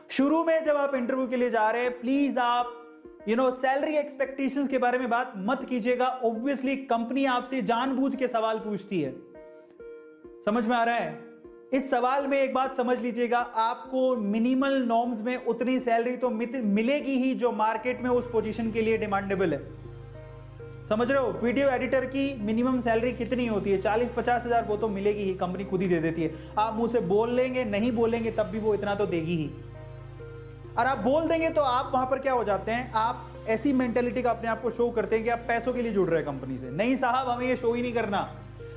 शुरू में जब आप इंटरव्यू के लिए जा रहे हैं, प्लीज आप सैलरी एक्सपेक्टेशंस के बारे में बात मत कीजिएगा। ऑब्वियसली कंपनी आपसे जानबूझ के सवाल पूछती है। समझ में आ रहा है? इस सवाल में एक बात समझ लीजिएगा, आपको मिनिमल नॉर्म्स में उतनी सैलरी तो मिलेगी ही जो मार्केट में उस पोजीशन के लिए डिमांडेबल है। समझ रहे हो? वीडियो एडिटर की मिनिमम सैलरी कितनी होती है? 40-50 हजार, वो तो मिलेगी ही, कंपनी खुद ही दे देती है। आप मुंह से बोल लेंगे, नहीं बोलेंगे, तब भी वो इतना तो देगी ही। और आप बोल देंगे तो आप वहां पर क्या हो जाते हैं, आप ऐसी मेंटेलिटी का अपने आप को शो करते हैं कि आप पैसों के लिए जुड़ रहे हैं कंपनी से। नहीं साहब, हमें ये शो ही नहीं करना।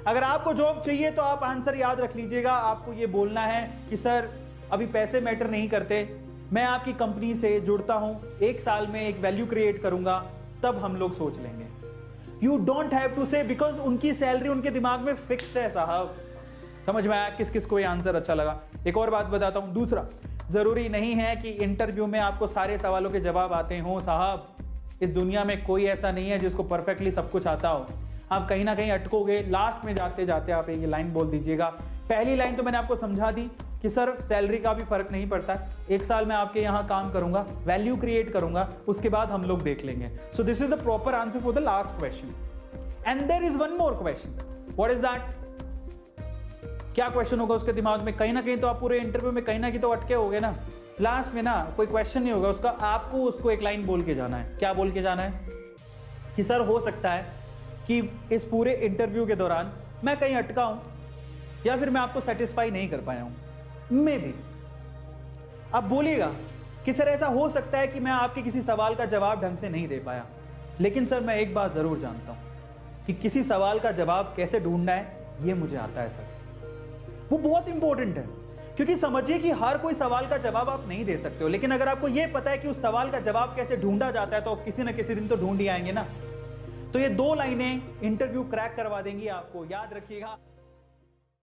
अगर आपको जॉब चाहिए तो आप आंसर याद रख लीजिएगा, आपको ये बोलना है कि सर अभी पैसे मैटर नहीं करते, मैं आपकी कंपनी से जुड़ता हूं, 1 साल में एक वैल्यू क्रिएट करूंगा, तब हम लोग सोच लेंगे। यू डोंट हैव टू से, बिकॉज उनकी सैलरी उनके दिमाग में फिक्स है साहब। समझ में आया किस किस को ये आंसर अच्छा लगा? एक और बात बताता हूं। दूसरा, जरूरी नहीं है कि इंटरव्यू में आपको सारे सवालों के जवाब आते हों साहब। इस दुनिया में कोई ऐसा नहीं है जिसको परफेक्टली सब कुछ आता हो। आप कहीं ना कहीं अटकोगे। लास्ट में जाते जाते आप ये लाइन बोल दीजिएगा। पहली लाइन तो मैंने आपको समझा दी कि सर सैलरी का भी फर्क नहीं पड़ता, 1 साल में आपके यहाँ काम करूंगा, वैल्यू क्रिएट करूंगा, उसके बाद हम लोग देख लेंगे। So this is the proper answer for the last question. And there is one more question. What is that? क्या क्वेश्चन होगा उसके दिमाग में? कहीं ना कहीं तो आप पूरे इंटरव्यू में कहीं ना कहीं तो अटके होगे ना। लास्ट में ना कोई क्वेश्चन नहीं होगा उसका, आपको उसको एक लाइन बोल के जाना है। क्या बोल के जाना है? कि सर हो सकता है कि इस पूरे इंटरव्यू के दौरान मैं कहीं अटका हूं, या फिर मैं आपको सेटिस्फाई नहीं कर पाया हूं, मे बी। आप बोलिएगा कि सर ऐसा हो सकता है कि मैं आपके किसी सवाल का जवाब ढंग से नहीं दे पाया, लेकिन सर मैं एक बात जरूर जानता हूं कि किसी सवाल का जवाब कैसे ढूंढना है ये मुझे आता है सर। वो बहुत इंपॉर्टेंट है, क्योंकि समझिए कि हर कोई सवाल का जवाब आप नहीं दे सकते हो, लेकिन अगर आपको यह पता है कि उस सवाल का जवाब कैसे ढूंढा जाता है तो किसी न किसी दिन तो ढूंढ ही आएंगे ना। तो ये 2 लाइनें इंटरव्यू क्रैक करवा देंगी आपको, याद रखिएगा।